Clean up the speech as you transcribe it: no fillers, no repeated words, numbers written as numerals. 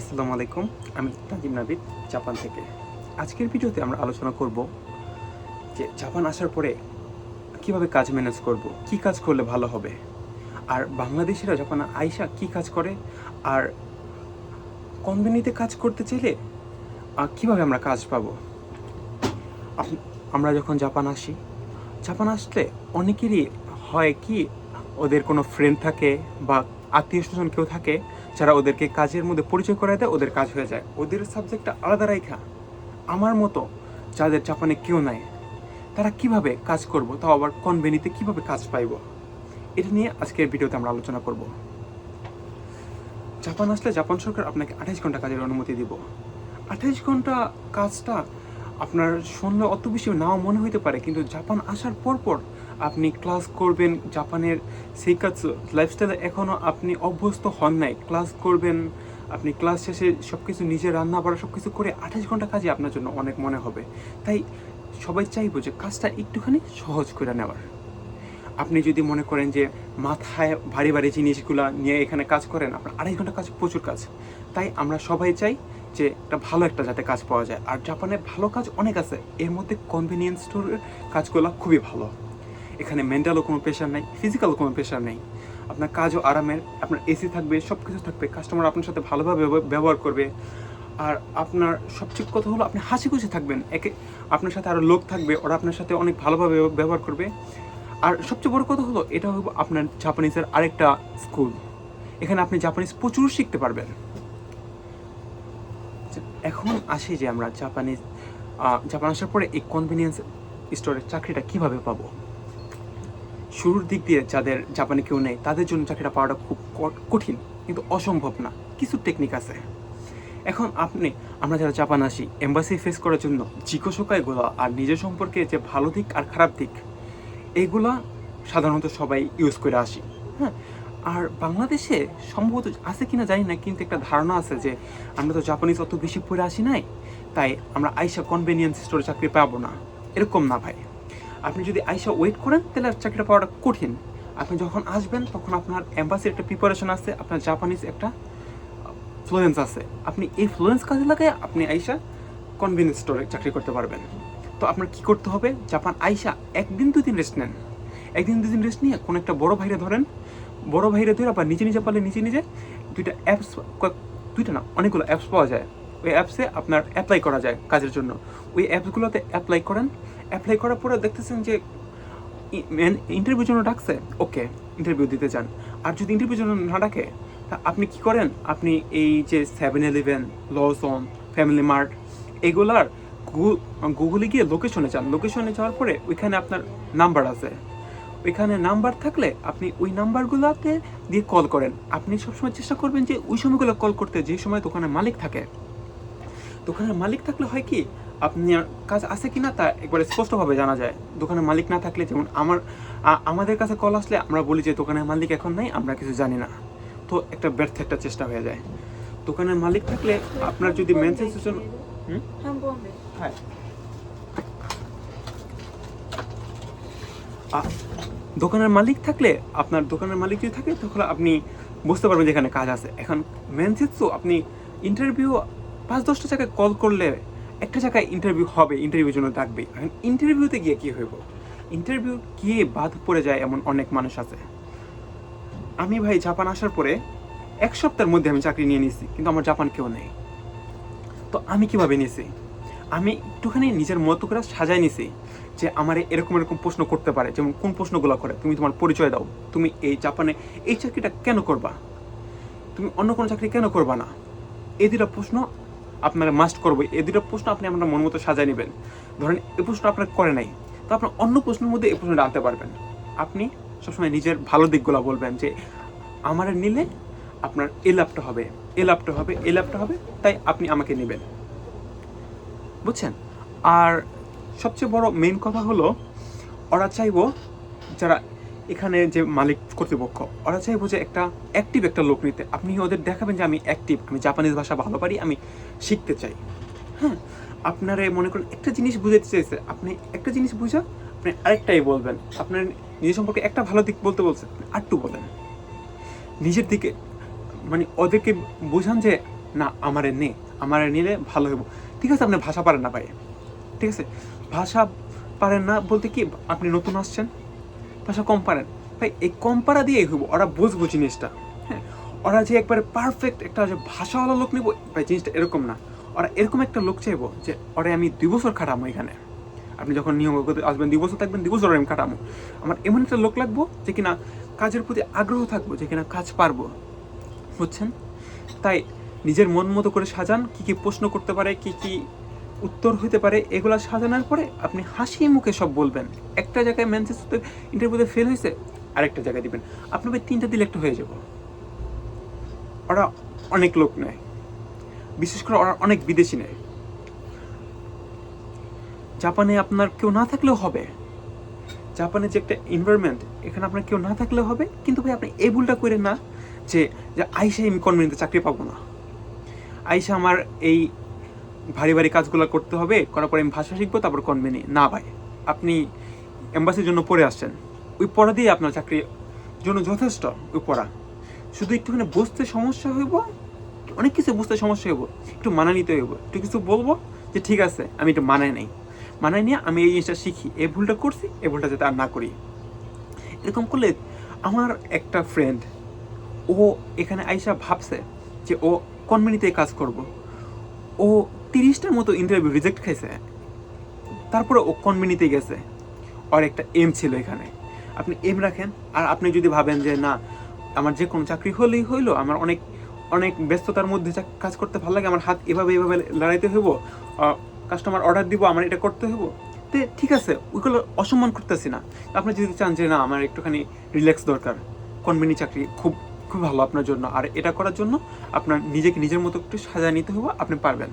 আসসালামু আলাইকুম। আমি তাজিম নাবিদ, জাপান থেকে। আজকের ভিডিওতে আমরা আলোচনা করব যে জাপান আসার পরে কিভাবে কাজ ম্যানেজ করব, কি কাজ করলে ভালো হবে, আর বাংলাদেশিরা যখন আইসা কি কাজ করে, আর কোম্পানিতে কাজ করতে চাইলে কিভাবে আমরা কাজ পাবো। আমরা যখন জাপান আসলে অনেকেরই হয় কি, ওদের কোনো ফ্রেন্ড থাকে বা আত্মীয় স্বজন কেউ থাকে যারা ওদেরকে কাজের মধ্যে পরিচয় করায় দেয়, ওদের কাজ হয়ে যায়। ওদের সাবজেক্টটা আলাদা রাখা আমার মতো যাদের জাপানে কেউ নাই, তারা কিভাবে কাজ করব, তাও আবার কোম্পানিতে কিভাবে কাজ পাইব, এটা নিয়ে আজকের ভিডিওতে আমরা আলোচনা করব। জাপান আসলে জাপান সরকার আপনাকে 28 ঘন্টা কাজের অনুমতি দিব। 28 ঘন্টা কাজটা আপনার শুনলে অত বেশি নাও মনে হইতে পারে, কিন্তু জাপান আসার পর আপনি ক্লাস করবেন। জাপানের সেই কাজ লাইফস্টাইলে এখনও আপনি অভ্যস্ত হন নাই। ক্লাস করবেন, আপনি ক্লাস শেষে সব কিছু নিজে রান্না বাড়া সব কিছু করে 28 ঘন্টা কাজই আপনার জন্য অনেক মনে হবে। তাই সবাই চাইবো যে কাজটা একটুখানি সহজ করে নেওয়ার। আপনি যদি মনে করেন যে মাথায় ভারী ভারী জিনিসগুলো নিয়ে এখানে কাজ করেন, আপনার 2.5 ঘন্টা কাজ প্রচুর কাজ। তাই আমরা সবাই চাই যে ভালো একটা যাতে কাজ পাওয়া যায়। আর জাপানে ভালো কাজ অনেক আছে, এর মধ্যে কনভিনিয়েন্স স্টোরের কাজগুলো খুবই ভালো। এখানে মেন্টালও কোনো প্রেশার নেই, ফিজিক্যালও কোনো প্রেশার নেই। আপনার কাজও আরামের, আপনার এসি থাকবে, সব কিছু থাকবে, কাস্টমার আপনার সাথে ভালোভাবে ব্যবহার করবে। আর আপনার সবচেয়ে কথা হলো আপনি হাসি খুশি থাকবেন, আপনার সাথে আরও লোক থাকবে, ওরা আপনার সাথে অনেক ভালোভাবে ব্যবহার করবে। আর সবচেয়ে বড় কথা হলো এটা হলো আপনার জাপানিজের আরেকটা স্কুল। এখানে আপনি জাপানিজ প্রচুর শিখতে পারবেন। এখন আসি যে আমরা জাপান আসার পরে এই কনভিনিয়েন্স স্টোরের চাকরিটা কিভাবে পাবো। শুরুর দিক দিয়ে যাদের জাপানে কেউ নেই তাদের জন্য চাকরিটা পাওয়াটা খুব কঠিন, কিন্তু অসম্ভব না। কিছু টেকনিক আছে। এখন আমরা যারা জাপান আসি, এম্বাসি ফেস করার জন্য জিজ্ঞাসাগুলো আর নিজের সম্পর্কে যে ভালো দিক আর খারাপ দিক, এইগুলা সাধারণত সবাই ইউজ করে আসি। হ্যাঁ, আর বাংলাদেশে সম্ভবত আছে কিনা জানি না, কিন্তু একটা ধারণা আছে যে আমরা তো জাপানিজ অত বেশি পড়ে আসি নাই, তাই আমরা আইসা কনভেনিয়েন্স স্টোরে চাকরি পাবো না। এরকম না ভাই। আপনি যদি আইসা ওয়েট করেন তাহলে চাকরিটা পাওয়াটা কঠিন। আপনি যখন আসবেন তখন আপনার এম্বাসির একটা প্রিপারেশন আছে, আপনার জাপানিজ একটা ফ্লুয়েন্স আছে। আপনি এই ফ্লুয়েন্স কাজে লাগায় আপনি আইসা কনভেনিয়েন্স স্টোরে চাকরি করতে পারবেন। তো আপনার কী করতে হবে, জাপান আইসা 1-2 দিন রেস্ট নেন। 1-2 দিন রেস্ট নিয়ে কোনো একটা বড় ভাইরে ধরে বা নিজে পারলে নিজে দুইটা অ্যাপস, দুইটা না অনেকগুলো অ্যাপস পাওয়া যায়। ওই অ্যাপসে আপনার অ্যাপ্লাই করা যায় কাজের জন্য। ওই অ্যাপসগুলোতে অ্যাপ্লাই করেন। অ্যাপ্লাই করার পরে দেখতেছেন যে ইন্টারভিউর জন্য ডাকছে, ওকে ইন্টারভিউ দিতে যান। আর যদি ইন্টারভিউর জন্য না ডাকে, তা আপনি কি করেন, আপনি এই যে 7-Eleven, লসন, ফ্যামিলি মার্ট, এগুলার গুগলে গিয়ে লোকেশনে যান। লোকেশনে যাওয়ার পরে ওইখানে আপনার নাম্বার আছে। ওইখানে নাম্বার থাকলে আপনি ওই নাম্বারগুলোতে দিয়ে কল করেন। আপনি সবসময় চেষ্টা করবেন যে ওই সময়গুলো কল করতে যে সময় দোকানের মালিক থাকে। দোকানের মালিক থাকলে হয় কি, আপনার কাজ আছে কিনা তা একবারে স্পষ্টভাবে জানা যায়। দোকানের মালিক না থাকলে, যেমন আমাদের কাছে কল আসলে আমরা বলি যে দোকানের মালিক এখন নাই, আমরা কিছু জানি না। তো একটা ব্যর্থ একটা চেষ্টা হয়ে যায়। দোকানের মালিক থাকলে আপনার যদি মেনসেজ হ্যাঁ, দোকানের মালিক থাকলে, আপনার দোকানের মালিক যদি থাকে তখন আপনি বুঝতে পারবেন যে এখানে কাজ আছে। এখন মেনসেজ তো আপনি ইন্টারভিউ 5-10টা জায়গায় কল করলে একটা জায়গায় ইন্টারভিউ হবে, ইন্টারভিউর জন্য ডাকবে। এখন ইন্টারভিউতে গিয়ে কী হইব, ইন্টারভিউ গিয়ে বাদ পড়ে যায় এমন অনেক মানুষ আছে। আমি ভাই জাপান আসার পরে 1 সপ্তাহের মধ্যে আমি চাকরি নিয়ে নিয়েছি, কিন্তু আমার জাপান কেউ নেই। তো আমি কিভাবে নিয়েছি, আমি একটুখানি নিজের মতো করে সাজাই নিছি যে আমার এরকম প্রশ্ন করতে পারে। যেমন কোন প্রশ্নগুলো করে, তুমি তোমার পরিচয় দাও, তুমি এই জাপানে এই চাকরিটা কেন করবা, তুমি অন্য কোনো চাকরি কেন করবা না, এই দুটা প্রশ্ন আপনারা মাস্ট করবো। এই দুটো প্রশ্ন আপনি আপনার মন মতো সাজায় নেবেন। ধরেন এই প্রশ্ন আপনার করে নাই, তো আপনার অন্য প্রশ্নের মধ্যে এই প্রশ্নটা আনতে পারবেন। আপনি সবসময় নিজের ভালো দিকগুলো বলবেন যে আমার নিলে আপনার এই লাভটা হবে, এই লাভটা হবে, এই লাভটা হবে, তাই আপনি আমাকে নেবেন, বুঝছেন। আর সবচেয়ে বড় মেইন কথা হলো, ওরা চাইবো, যারা এখানে যে মালিক কর্তৃপক্ষ, ওরা চাইবো যে একটা অ্যাক্টিভ একটা লোক নিতে। আপনি ওদের দেখাবেন যে আমি অ্যাক্টিভ, আমি জাপানিজ ভাষা ভালো পারি, আমি শিখতে চাই। হ্যাঁ, আপনারা মনে করেন একটা জিনিস বুঝাতে চাইছে, আপনি একটা জিনিস বুঝা আপনি আরেকটাই বলবেন। আপনার নিজের সম্পর্কে একটা ভালো দিক বলতে বলছে, আরেকটু বলেন নিজের দিকে, মানে ওদেরকে বোঝান যে না আমারে নে, আমারে নিলে ভালো হইব। ঠিক আছে, আপনি ভাষা পারেন না ভাই, ঠিক আছে, ভাষা পারেন না বলতে কি আপনি নতুন আসছেন, ভাষা কম পারেন ভাই, এই কম পারা দিয়েই হইব, ওরা বুঝবো জিনিসটা। হ্যাঁ, ওরা যে একবারে পারফেক্ট একটা যে ভাষাওয়ালা লোক নিব ভাই, জিনিসটা এরকম না। ওরা এরকম একটা লোক চাইবো যে ওরা আমি 2 বছর খাটাবো এখানে, আপনি যখন নিয়ম করতে আসবেন 2 বছর থাকবেন, 2 বছর আমি কাটাবো। আমার এমন একটা লোক লাগবো যে কিনা কাজের প্রতি আগ্রহ থাকবো, যে কিনা কাজ পারবো, বুঝছেন? তাই নিজের মন মতো করে সাজান, কি কি প্রশ্ন করতে পারে, কি কি উত্তর হতে পারে, এগুলা সাজানোর পরে আপনি হাসি মুখে সব বলবেন। একটা জায়গায় ম্যানচেস্টার ইন্টারভিউতে ফেল হয়েছে, আরেকটা জায়গায় দিবেন, আপনি ভাই 3টা দিলে একটা হয়ে যাব। ওরা অনেক লোক নেয়, বিশেষ করে ওরা অনেক বিদেশি নেয়। জাপানে আপনার কেউ না থাকলেও হবে, জাপানে যে একটা এনভায়রনমেন্ট, এখানে আপনার কেউ না থাকলেও হবে। কিন্তু ভাই আপনি এই ভুলটা করেন না যে যে আইসা আমি কোম্পানিতে চাকরি পাবো না, আইসা আমার এই ভারী ভারী কাজগুলো করতে হবে, করার পরে আমি ভাষা শিখবো, তারপর কোম্পানি। না ভাই, আপনি এম্বাসির জন্য পড়ে আসছেন, ওই পড়া দিয়ে আপনার চাকরির জন্য যথেষ্ট। ওই পড়া শুধু একটুখানি বুঝতে সমস্যা হইব, অনেক কিছু বুঝতে সমস্যা হইব, একটু মানা নিতে হইব, একটু কিছু বলবো যে ঠিক আছে আমি একটু মানায় নেই, মানায় নিয়ে আমি এই জিনিসটা শিখি, এই ভুলটা করছি, এই ভুলটা যাতে আর না করি। এরকম করলে, আমার একটা ফ্রেন্ড, ও এখানে আইসা ভাবছে যে ও কোম্পানিতে কাজ করব, ও 30টার মতো ইন্টারভিউ রিজেক্ট খাইছে, তারপরে ও কোম্পানিতে গেছে। ওর একটা এম ছিল এখানে। আপনি এম রাখেন, আর আপনি যদি ভাবেন যে না আমার যে কোনো চাকরি হলেই হইলো, আমার অনেক অনেক ব্যস্ততার মধ্যে কাজ করতে ভালো লাগে, আমার হাত এভাবে এভাবে লড়াইতে হইব, কাস্টমার অর্ডার দিব, আমার এটা করতে হইব, তো ঠিক আছে, ওইগুলো অসম্মান করতেছি না। আপনি যদি চান যে না আমার একটুখানি রিল্যাক্স দরকার, কোম্পানি চাকরি খুব খুব ভালো আপনার জন্য, আর এটা করার জন্য আপনার নিজেকে নিজের মতো একটু সাজায় নিতে হবে, আপনি পারবেন।